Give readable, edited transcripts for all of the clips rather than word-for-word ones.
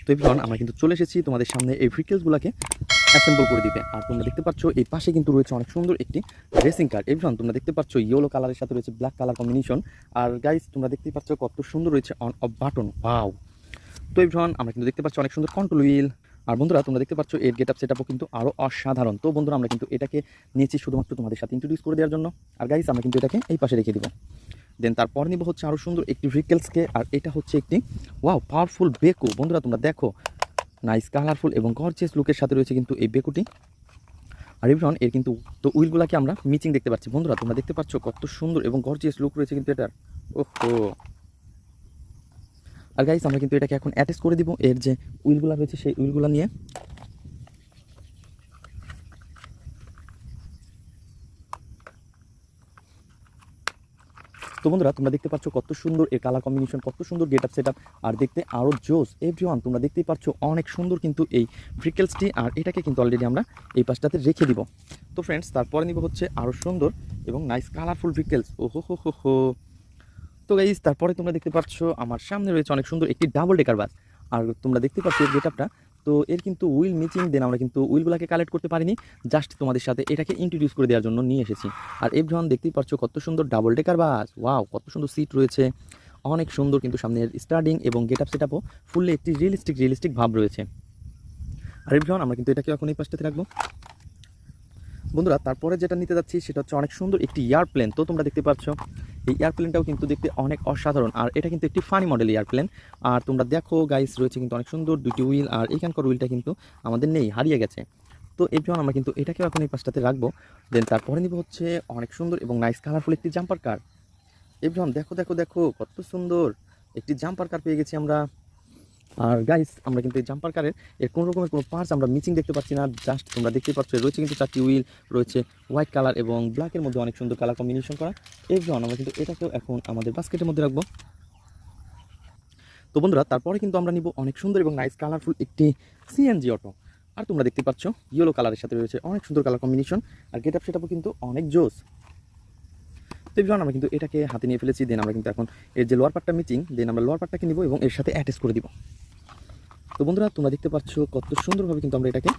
তো এভরিওয়ান আমরা কিন্তু চলে এসেছি তোমাদের সামনে এই ভেহিকেলসগুলোকে অ্যাসেম্বল করে দিতে। আর তোমরা দেখতে পাচ্ছ এই পাশে কিন্তু রয়েছে অনেক সুন্দর একটি রেসিং কার। এভরিওয়ান তোমরা দেখতে পাচ্ছ ইয়েলো কালারের সাথে রয়েছে ব্ল্যাক কালার কম্বিনেশন। আর গাইস তোমরা দেখতে পাচ্ছ কত সুন্দর রয়েছে অন অফ বাটন, ওয়াও। তো এভরিওয়ান আমরা কিন্তু দেখতে পাচ্ছি অনেক সুন্দর কন্ট্রোল হুইল। আর বন্ধুরা তোমরা দেখতে পাচ্ছ এর গেট আপ সেটআপও কিন্তু আরও অসাধারণ। তো বন্ধুরা আমরা কিন্তু এটাকে নিয়েছি শুধুমাত্র তোমাদের সাথে ইন্ট্রোডিউস করে দেওয়ার জন্য। আর গাইস আমরা কিন্তু এটাকে এই পাশে রেখে দিব। দেন তারপর নিব হচ্ছে আরও সুন্দর একটি ভেহিকেলসকে। আর এটা হচ্ছে একটি ওয়াও পাওয়ারফুল বেকো। বন্ধুরা তোমরা দেখো নাইস কালারফুল এবং গর্জিয়াস লুকের সাথে রয়েছে কিন্তু এই বেকুটি। আর এভরিওয়ান এর কিন্তু তো উইলগুলোকে আমরা মিচিং দেখতে পাচ্ছি। বন্ধুরা তোমরা দেখতে পাচ্ছ কত সুন্দর এবং গর্জিয়াস লুক রয়েছে কিন্তু এটার, ওহো। আর গাইস আমরা কিন্তু এটাকে এখন অ্যাটাচ করে দিব এর যে উইলগুলো রয়েছে সেই উইলগুলো নিয়ে। তো বন্ধুরা তোমরা দেখতে পাচ্ছ কত সুন্দর এর কালার কম্বিনেশন, কত সুন্দর গেট আপ সেট আপ, আর দেখতে আরও জোস। এভরিওয়ান তোমরা দেখতেই পাচ্ছ অনেক সুন্দর কিন্তু এই ভেহিকেলসটি। আর এটাকে কিন্তু অলরেডি আমরা এই পাশটাতে রেখে দিব। তো ফ্রেন্ডস তারপরে নিব হচ্ছে আরও সুন্দর এবং নাইস কালারফুল ভেহিকেলস, ওহো হো হো হো। তো গাইস তারপরে তোমরা দেখতে পাচ্ছ আমার সামনে রয়েছে অনেক সুন্দর একটি ডাবল ডেকার বাস। আর তোমরা দেখতে পাচ্ছ এর গেট আপটা। তো এর কিন্তু উইল মিচিং, দেন আমরা কিন্তু উইলগুলোকে কালেক্ট করতে পারিনি, জাস্ট তোমাদের সাথে এটাকে ইন্ট্রোডিউস করে দেওয়ার জন্য নিয়ে এসেছি। আর এভরিওয়ান দেখতেই পাচ্ছ কত সুন্দর ডাবল ডেকার বাস, ওয়াও, কত সুন্দর সিট রয়েছে, অনেক সুন্দর কিন্তু সামনের স্টার্টিং এবং গেট আপ সেটআপও ফুললি একটি রিয়েলিস্টিক ভাব রয়েছে। আর এভরিওয়ান আমরা কিন্তু এটাকে এখন এই পাশটাতে রাখবো। বন্ধুরা তারপরে যেটা নিতে যাচ্ছি সেটা হচ্ছে অনেক সুন্দর একটি এয়ারপ্লেন। তো তোমরা দেখতে পাচ্ছ এই এয়ারপ্লেনটাও কিন্তু দেখতে অনেক অসাধারণ। আর এটা কিন্তু একটি ফানি মডেল এয়ারপ্লেন। আর তোমরা দেখো গাইস রয়েছে কিন্তু অনেক সুন্দর দুটি হুইল। আর এইখানকার হুইলটা কিন্তু আমাদের নেই, হারিয়ে গেছে। তো এভরিওয়ান আমরা কিন্তু এটাকেও এখন এই পাশটাতে রাখবো। দেন তারপরে নিব হচ্ছে অনেক সুন্দর এবং নাইস কালারফুল একটি জাম্পার কার। এভরিওয়ান দেখো দেখো দেখো কত সুন্দর একটি জাম্পার কার পেয়ে গেছি আমরা। আর গাইস আমরা কিন্তু এই জাম্পার কারের এর কোনো রকমের কোনো পার্টস আমরা মিচিং দেখতে পাচ্ছি না, জাস্ট তোমরা দেখতেই পাচ্ছ রয়েছে কিন্তু চারটি হুইল, রয়েছে হোয়াইট কালার এবং ব্ল্যাকের মধ্যে অনেক সুন্দর কালার কম্বিনেশন করা। এভরিওয়ান আমরা কিন্তু এটাকেও এখন আমাদের বাস্কেটের মধ্যে রাখবো। তো বন্ধুরা তারপরে কিন্তু আমরা নিব অনেক সুন্দর এবং নাইস কালারফুল একটি সিএনজি অটো। আর তোমরা দেখতে পাচ্ছ ইয়েলো কালারের সাথে রয়েছে অনেক সুন্দর কালার কম্বিনেশন। আর গেট আপ সেটআপও কিন্তু অনেক জোস। তো এভরিওয়ান আমরা কিন্তু এটাকে হাতে নিয়ে ফেলেছি। দেন আমরা কিন্তু এখন এর যে লোয়ার পার্টটা মিচিং, দেন আমরা লোয়ার পার্টটাকে নিব এবং এর সাথে অ্যাটাচ করে দিব। তো বন্ধুরা তোমরা দেখতে পাচ্ছ কত সুন্দরভাবে কিন্তু আমরা এটাকে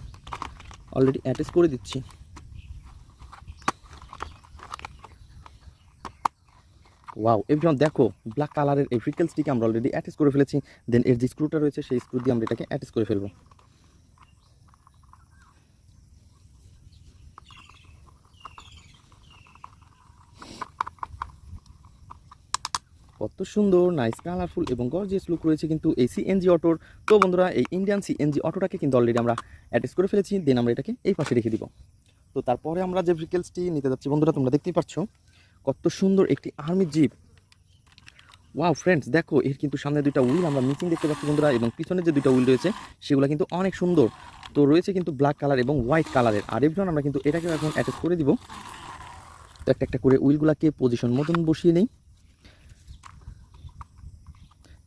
অলরেডি অ্যাটাচ করে দিচ্ছি। ওয়াও এভরিওয়ান দেখো ব্ল্যাক কালারের এই ভেহিকেলসটিকে আমরা অলরেডি অ্যাটাচ করে ফেলেছি। দেন এর যে স্ক্রুটা রয়েছে সেই স্ক্রু দিয়ে আমরা এটাকে অ্যাটাচ করে ফেলবো। কত সুন্দর নাইস কালারফুল এবং গর্জিয়াস লুক রয়েছে কিন্তু এই সিএনজি অটোর। তো বন্ধুরা এই ইন্ডিয়ান সিএনজি অটোটাকে কিন্তু অলরেডি আমরা অ্যাটাচ করে ফেলেছি। দেন আমরা এটাকে এই পাশে রেখে দিব। তো তারপরে আমরা যে ভেহিকেলসটি নিতে যাচ্ছি বন্ধুরা তোমরা দেখতেই পাচ্ছ কত সুন্দর একটি আর্মি জিপ। ওয়াও ফ্রেন্ডস দেখো এর কিন্তু সামনে দুইটা হুইল আমরা মিচিং দেখতে পাচ্ছি বন্ধুরা, এবং পিছনে যে দুইটা হুইল রয়েছে সেগুলো কিন্তু অনেক সুন্দর। তো রয়েছে কিন্তু ব্ল্যাক কালার এবং হোয়াইট কালারের। আর এভরিওয়ান আমরা কিন্তু এটাকে এখন অ্যাটাচ করে দিব। তো একটা একটা করে হুইলগুলোকে পজিশন মতন বসিয়ে নেই,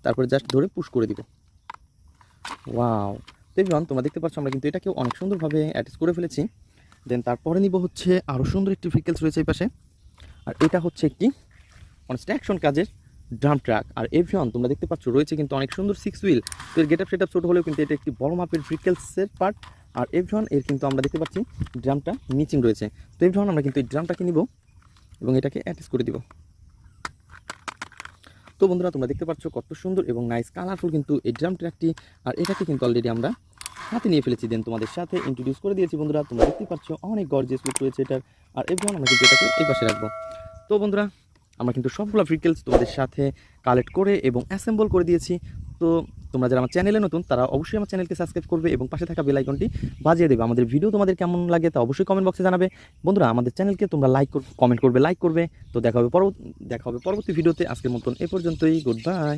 তারপরে জাস্ট ধরে পুশ করে দিব। ওয়াও তো এভরিওয়ান তোমরা দেখতে পাচ্ছ আমরা কিন্তু এটাকেও অনেক সুন্দরভাবে অ্যাটাচ করে ফেলেছি। দেন তারপরে নিব হচ্ছে আরও সুন্দর একটি ভেহিকেলস রয়েছে এই পাশে। আর এটা হচ্ছে একটি কনস্ট্রাকশন কাজের ড্রাম ট্রাক। আর এভরিওয়ান তোমরা দেখতে পাচ্ছ রয়েছে কিন্তু অনেক সুন্দর 6 হুইল। তো এর গেট আপ সেট আপ ছোটো হলেও কিন্তু এটা একটি বড় মাপের ভেহিকেলসের পার্ট। আর এভরিওয়ান এর কিন্তু আমরা দেখতে পাচ্ছি ড্রামটা মিচিং রয়েছে। তো এভরিওয়ান আমরা কিন্তু এই ড্রামটাকে নিব এবং এটাকে অ্যাটাচ করে দিব। তো বন্ধুরা তোমরা দেখতে পাচ্ছ কত সুন্দর এবং নাইস কালারফুল কিন্তু এই ড্রাম ট্র্যাকটি। আর এটাকে কিন্তু অলরেডি আমরা হাতে নিয়ে ফেলেছি। দেন তোমাদের সাথে ইন্ট্রোডিউস করে দিয়েছি বন্ধুরা, তোমরা দেখতেই পাচ্ছ অনেক গর্জিয়াস লুক রয়েছে এটার। আর এভরিওয়ান আমরা কিন্তু এটাকে এই পাশে রাখবো। তো বন্ধুরা আমরা কিন্তু সবগুলো ভেহিকেলস তোমাদের সাথে কালেক্ট করে এবং অ্যাসেম্বল করে দিয়েছি। তো তোমরা যারা আমার চ্যানেলে নতুন তারা অবশ্যই আমার চ্যানেলকে সাবস্ক্রাইব করবে এবং পাশে থাকা বেল আইকনটি বাজিয়ে দেবে। আমাদের ভিডিও তোমাদের কেমন লাগে তা অবশ্যই কমেন্ট বক্সে জানাবে। বন্ধুরা আমাদের চ্যানেলকে তোমরা কমেন্ট করবে, লাইক করবে। তো দেখা হবে পরবর্তী ভিডিওতে। আজকের মতন এ পর্যন্তই, গুড বাই।